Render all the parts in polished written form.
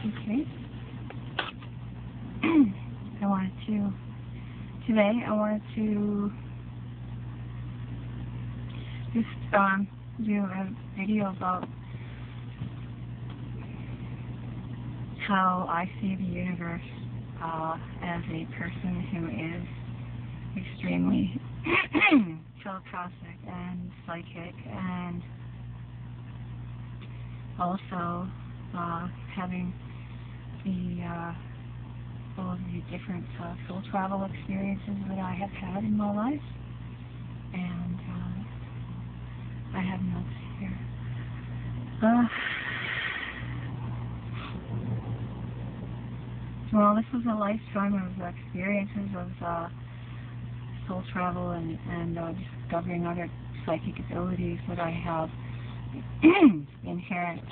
Okay. Today I wanted to just do a video about how I see the universe as a person who is extremely telepathic and psychic, and also having all of the different soul travel experiences that I have had in my life. And I have notes here. Well, this was a lifetime of experiences of soul travel and discovering other psychic abilities that I have inherent.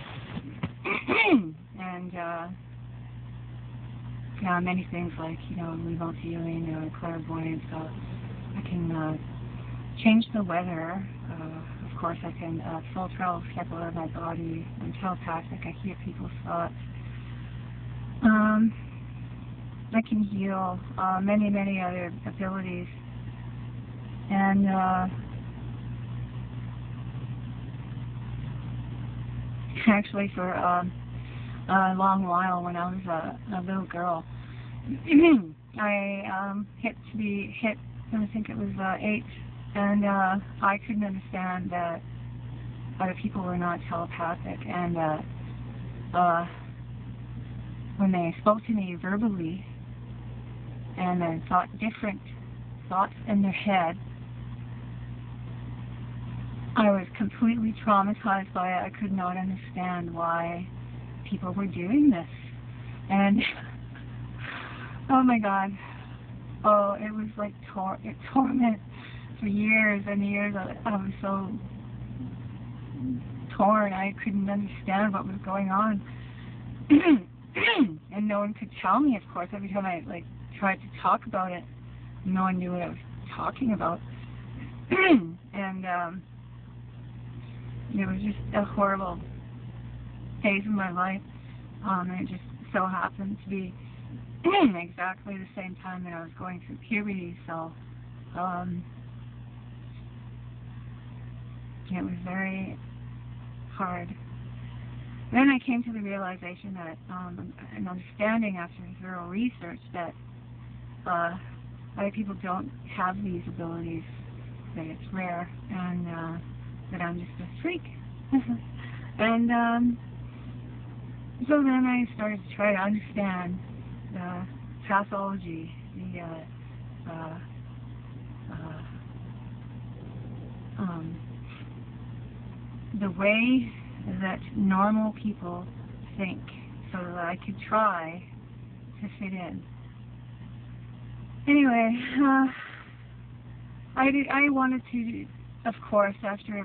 And many things like, remote viewing, clairvoyance. I can change the weather. Of course, I can soul travel, step out of my body. I'm telepathic. I hear people's thoughts. I can heal. Many other abilities. And actually, for a long while, when I was a little girl, I I think it was 8, and I couldn't understand that other people were not telepathic, and when they spoke to me verbally and then thought different thoughts in their head, I was completely traumatized by it. I could not understand why people were doing this. And oh my God, it was like torment for years and years. I was so torn. I couldn't understand what was going on. And no one could tell me, of course. Every time I tried to talk about it, no one knew what I was talking about. And it was just a horrible phase of my life. And it just so happened to be exactly the same time that I was going through puberty. So it was very hard. Then I came to the realization that, an understanding after thorough research, that other people don't have these abilities, that it's rare, and that I'm just a freak. And so then I started to try to understand the pathology, the way that normal people think, so that I could try to fit in. Anyway, I wanted to, of course, after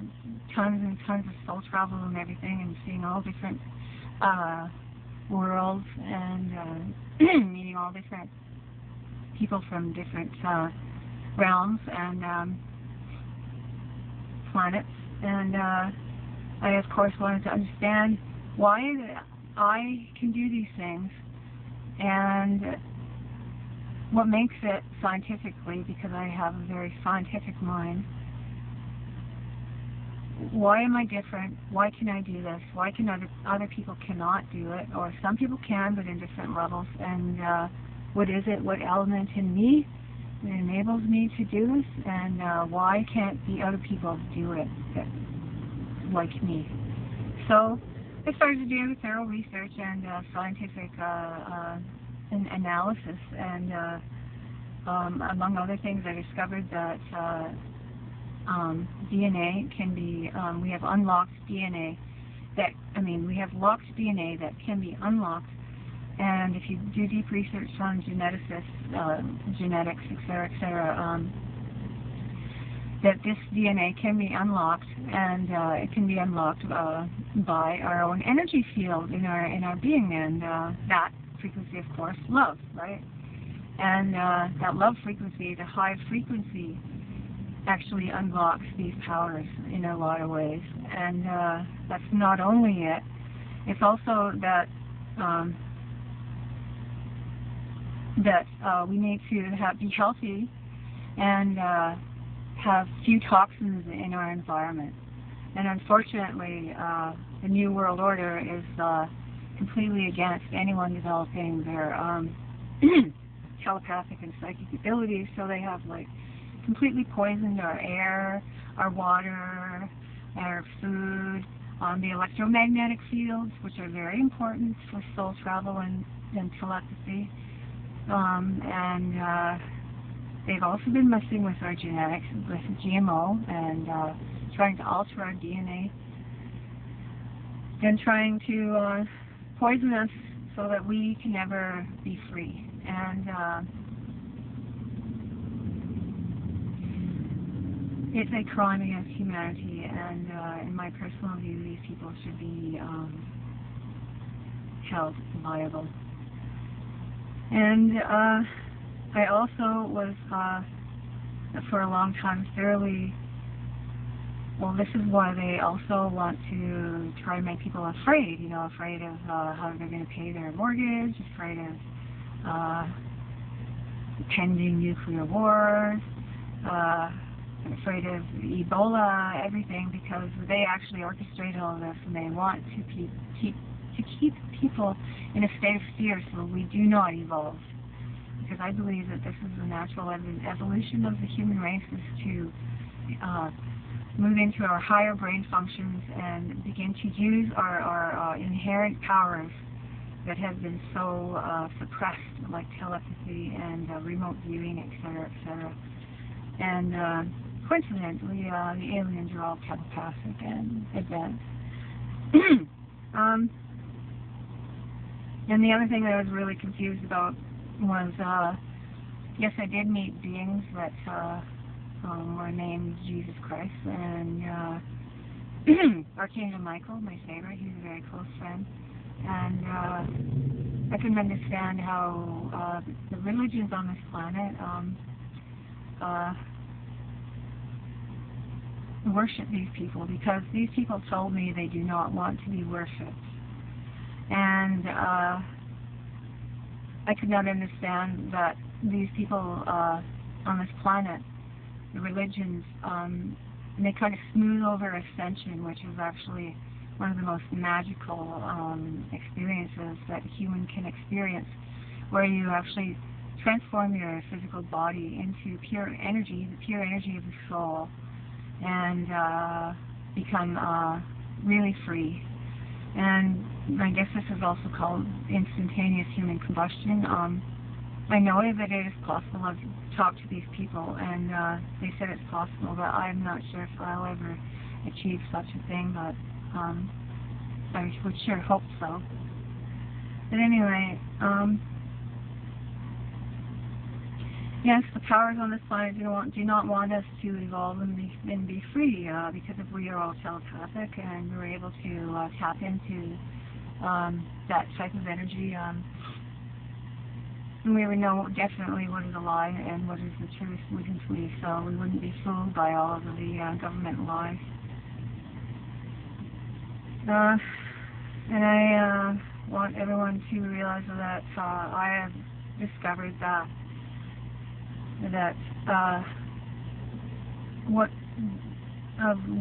tons and tons of soul travel and everything, and seeing all different worlds, and meeting all different people from different realms and planets, and I, of course, wanted to understand why I can do these things, and what makes it scientifically, because I have a very scientific mind. Why am I different? Why can I do this? Why can other people cannot do it? Or some people can, but in different levels. And what is it? What element in me that enables me to do this? And why can't the other people do it like me? So I started doing thorough research and scientific analysis, and among other things, I discovered that DNA can be, we have unlocked DNA we have locked DNA that can be unlocked, and if you do deep research on geneticists, genetics, etc., that this DNA can be unlocked, and it can be unlocked by our own energy field in our being, and that frequency, of course, love, right? And that love frequency, the high frequency, actually unlocks these powers in a lot of ways. And that's not only it, it's also that that we need to be healthy and have few toxins in our environment. And unfortunately, the New World Order is completely against anyone developing their telepathic and psychic abilities, so they have like completely poisoned our air, our water, our food, the electromagnetic fields, which are very important for soul travel and telepathy. They've also been messing with our genetics with GMO and trying to alter our DNA and trying to poison us so that we can never be free. And it's a crime against humanity, and in my personal view, these people should be held liable. And I also was, for a long time, thoroughly, well, this is why they also want to try to make people afraid, you know, afraid of how they're going to pay their mortgage, afraid of pending nuclear wars, afraid of Ebola, everything, because they actually orchestrate all of this, and they want to keep people in a state of fear so we do not evolve. Because I believe that this is the natural evolution of the human race, is to move into our higher brain functions and begin to use our inherent powers that have been so suppressed, like telepathy and remote viewing, etc., etc. And coincidentally, the aliens are all telepathic and advanced. And the other thing that I was really confused about was, yes, I did meet beings that were named Jesus Christ, and Archangel Michael, my favorite, he's a very close friend. And I couldn't understand how the religions on this planet worship these people, because these people told me they do not want to be worshipped. And I could not understand that these people on this planet, the religions, they kind of smooth over ascension, which is actually one of the most magical experiences that a human can experience, where you actually transform your physical body into pure energy, the pure energy of the soul, and become really free. And I guess this is also called instantaneous human combustion. I know that it is possible. I've talked to these people, and they said it's possible, but I'm not sure if I'll ever achieve such a thing, but I would sure hope so. But anyway, yes, the powers on this planet do not want us to evolve and be free, because if we are all telepathic and we're able to tap into that type of energy, we would know definitely what is a lie and what is the truth, wouldn't we? So we wouldn't be fooled by all of the government lies. And I want everyone to realize that I have discovered that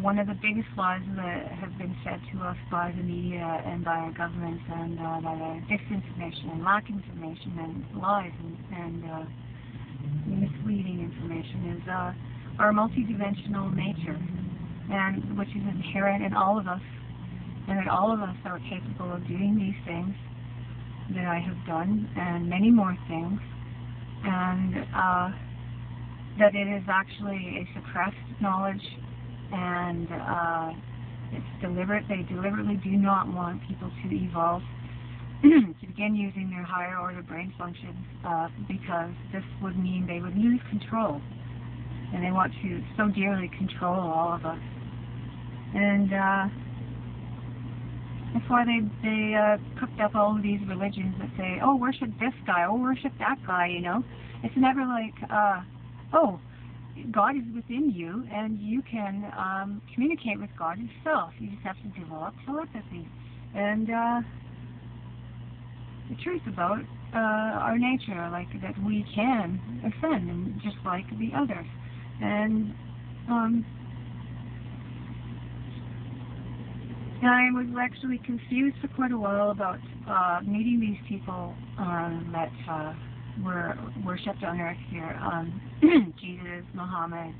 one of the biggest lies that have been fed to us by the media and by our governments and by the disinformation and lack information and lies and misleading information is our multidimensional nature, and which is inherent in all of us, and that all of us are capable of doing these things that I have done and many more things, and that it is actually a suppressed knowledge, and it's deliberate. They deliberately do not want people to evolve, to begin using their higher order brain functions, because this would mean they would lose control, and they want to so dearly control all of us. And that's why they cooked up all of these religions that say, oh, worship this guy, oh, worship that guy, you know. It's never like, oh, God is within you, and you can communicate with God yourself. You just have to develop telepathy. And the truth about our nature, like that we can offend, and just like the others. And I was actually confused for quite a while about meeting these people that were worshipped on earth here. Jesus, Muhammad,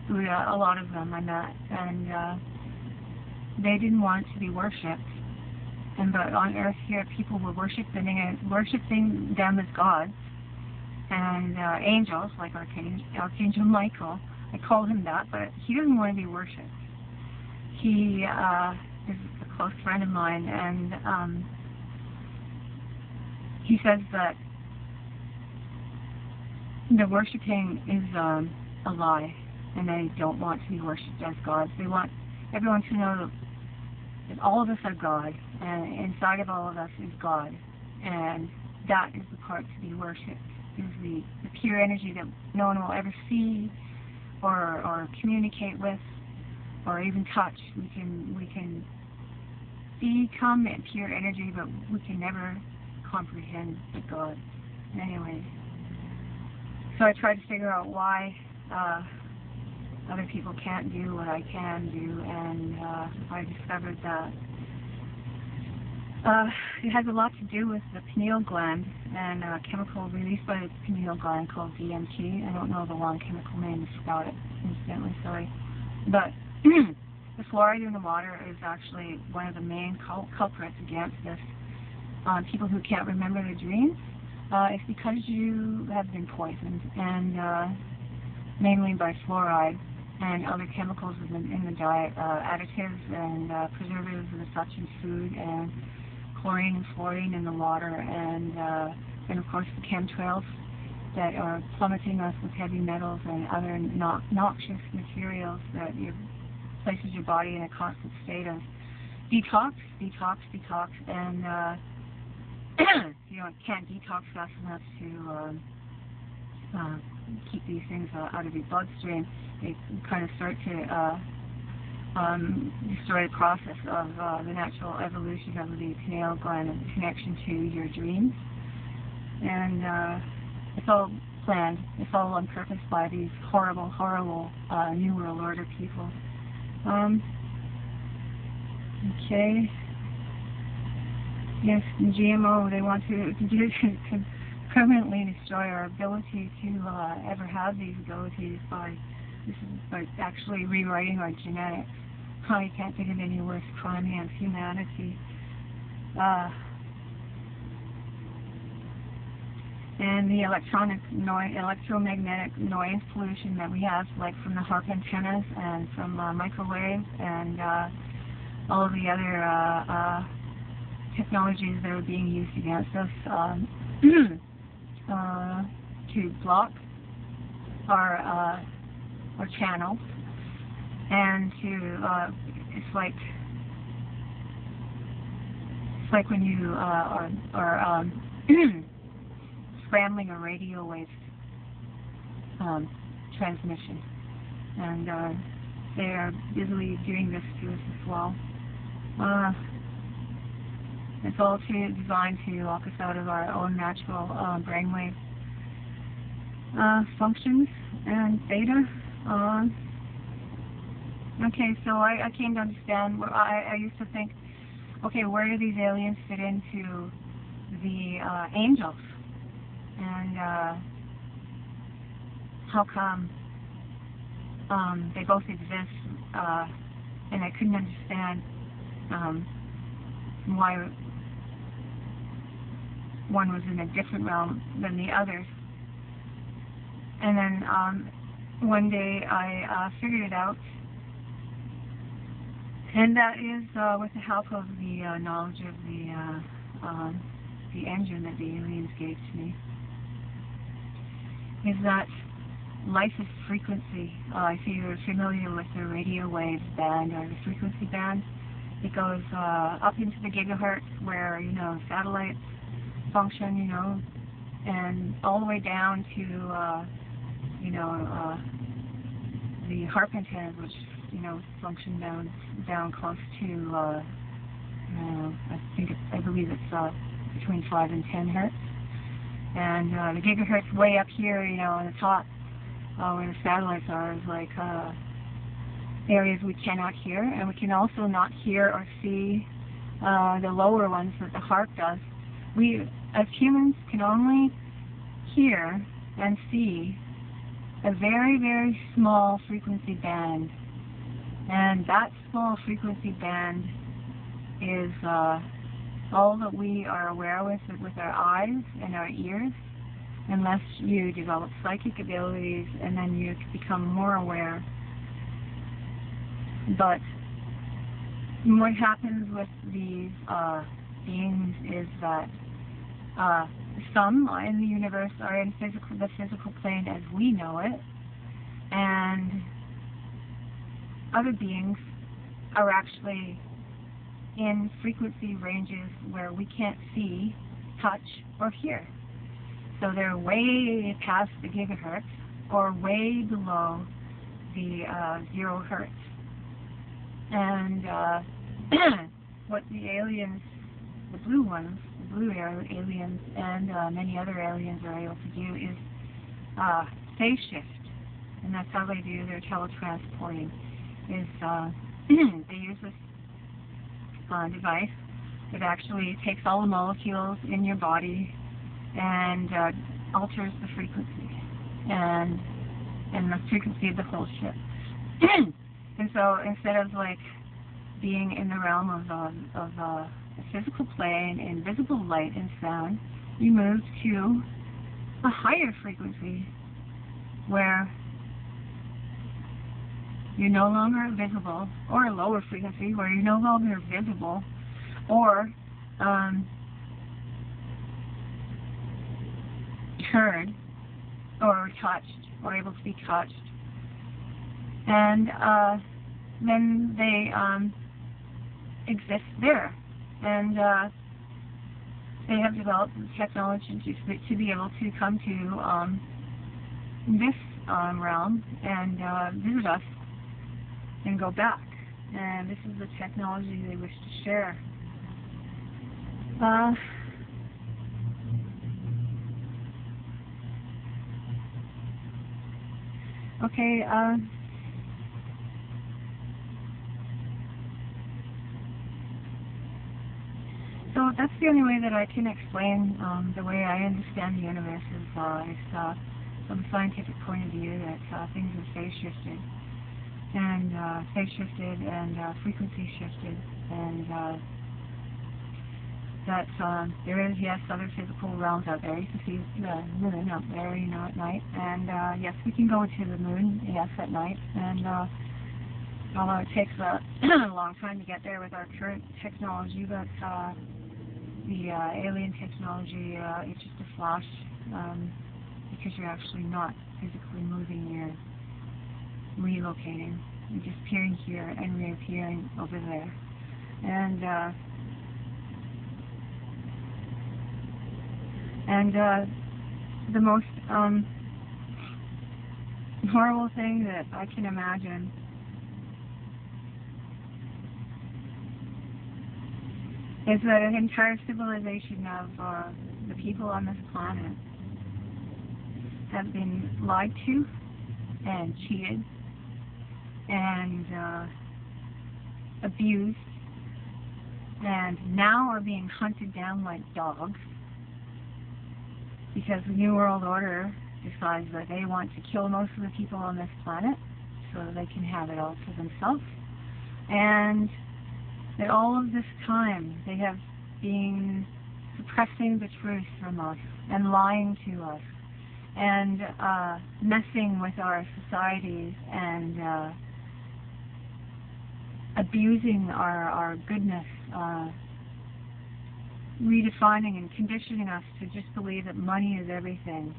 Buddha, a lot of them I met, and they didn't want to be worshipped. But on earth here, people were worshiping them as gods, and angels, like Archangel Michael. I call him that, but he doesn't want to be worshipped. He is a close friend of mine, and he says that the worshipping is a lie, and they don't want to be worshipped as gods. They want everyone to know that all of us are God, and inside of all of us is God, and that is the part to be worshipped, is the pure energy that no one will ever see or communicate with or even touch. We can become that pure energy, but we can never comprehend the God. Anyway, so I tried to figure out why other people can't do what I can do, and I discovered that it has a lot to do with the pineal gland and a chemical released by the pineal gland called DMT. I don't know the long chemical name, I forgot it instantly, sorry. But the fluoride in the water is actually one of the main culprits against this. People who can't remember their dreams, it's because you have been poisoned, and mainly by fluoride and other chemicals in the diet, additives and preservatives and such in food, and chlorine and fluorine in the water, and of course the chemtrails that are plummeting us with heavy metals and other noxious materials that places your body in a constant state of detox, and you can't detox fast enough to keep these things out of your bloodstream. They kind of start to destroy the process of the natural evolution of the pineal gland and connection to your dreams. And it's all planned. It's all on purpose by these horrible New World Order people. Okay. Yes, GMO, they want to permanently destroy our ability to ever have these abilities by actually rewriting our genetics. You can't think of any worse crime against humanity. And the electromagnetic noise pollution that we have, like from the HARP antennas and from microwaves and all of the other technologies that are being used against us to block our channel, and to it's like when you are scrambling a radio wave transmission, and they are busily doing this to us as well. It's all designed to lock us out of our own natural brainwave functions and theta. Okay, so I came to understand. I used to think, okay, where do these aliens fit into the angels, and how come they both exist? And I couldn't understand why one was in a different realm than the others. And then one day I figured it out, and that is with the help of the knowledge of the engine that the aliens gave to me, is that life is frequency. If you're familiar with the radio wave band or the frequency band, it goes up into the gigahertz where, satellites function, and all the way down to, the HARP antennas, which, function down close to, I believe it's between 5 and 10 hertz. And the gigahertz way up here, you know, on the top, where the satellites are, is like areas we cannot hear, and we can also not hear or see the lower ones that the HARP does. We, as humans, can only hear and see a very, very small frequency band. And that small frequency band is all that we are aware with our eyes and our ears, unless you develop psychic abilities and then you become more aware. But what happens with these beings is that some in the universe are in the physical plane as we know it, and other beings are actually in frequency ranges where we can't see, touch, or hear. So they're way past the gigahertz or way below the 0 hertz. And what the aliens, the blue ones, the blue aliens, and many other aliens are able to do is phase shift. And that's how they do their teletransporting. Is they use this device that actually takes all the molecules in your body and alters the frequency and the frequency of the whole ship. And so instead of like being in the realm of a physical plane in visible light and sound, you move to a higher frequency where you're no longer visible, or a lower frequency where you're no longer visible or heard or touched or able to be touched. And then they exist there. And they have developed the technology to be able to come to this realm and visit us and go back. And this is the technology they wish to share. Okay, so that's the only way that I can explain the way I understand the universe is from a scientific point of view, that things have phase shifted and frequency shifted, and that there is, yes, other physical realms out there. You can see the moon out there, you know, at night, and yes, we can go to the moon, yes, at night, and although it takes a long time to get there with our current technology, but the alien technology, it's just a flash, because you're actually not physically moving, you're relocating. You're just appearing here and reappearing over there. And the most horrible thing that I can imagine is that an entire civilization of the people on this planet have been lied to and cheated and abused, and now are being hunted down like dogs because the New World Order decides that they want to kill most of the people on this planet so that they can have it all to themselves. And that all of this time they have been suppressing the truth from us and lying to us and messing with our societies and abusing our goodness, redefining and conditioning us to just believe that money is everything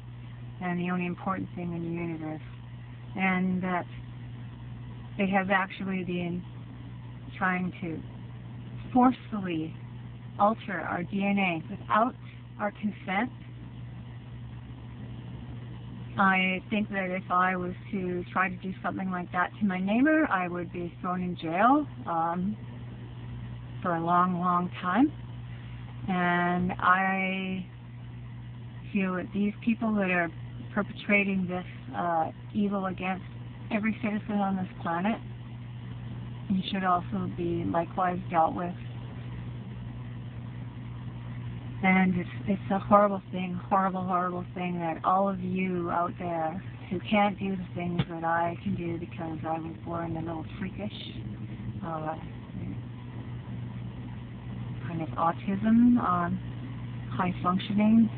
and the only important thing in the universe, and that they have actually been trying to forcefully alter our DNA without our consent. I think that if I was to try to do something like that to my neighbor, I would be thrown in jail for a long, long time. And I feel that these people that are perpetrating this evil against every citizen on this planet should also be likewise dealt with. And it's a horrible thing, horrible thing that all of you out there who can't do the things that I can do because I was born a little freakish, kind of autism, high functioning,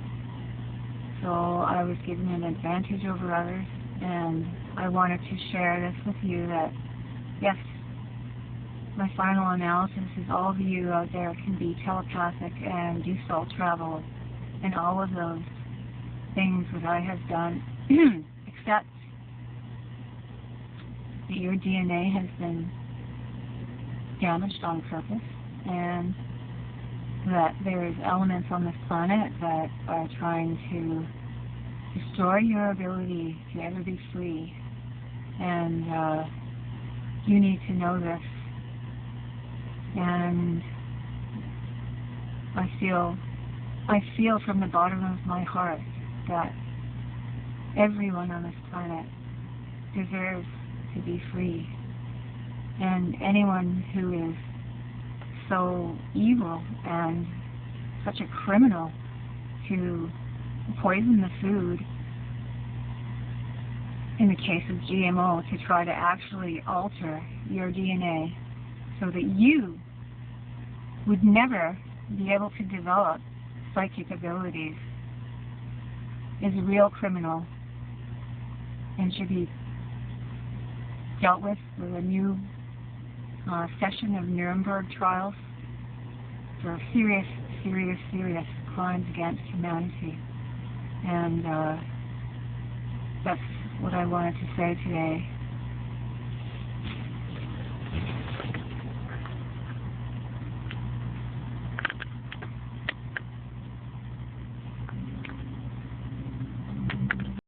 so I was given an advantage over others, and I wanted to share this with you that, yes, my final analysis is all of you out there can be telepathic and do soul travel and all of those things that I have done, except that your DNA has been damaged on purpose, and that there's elements on this planet that are trying to destroy your ability to ever be free. And you need to know this. And I feel from the bottom of my heart that everyone on this planet deserves to be free. And anyone who is so evil and such a criminal to poison the food, in the case of GMO, to try to actually alter your DNA so that you would never be able to develop psychic abilities, is a real criminal and should be dealt with a new session of Nuremberg trials for serious crimes against humanity. And that's what I wanted to say today.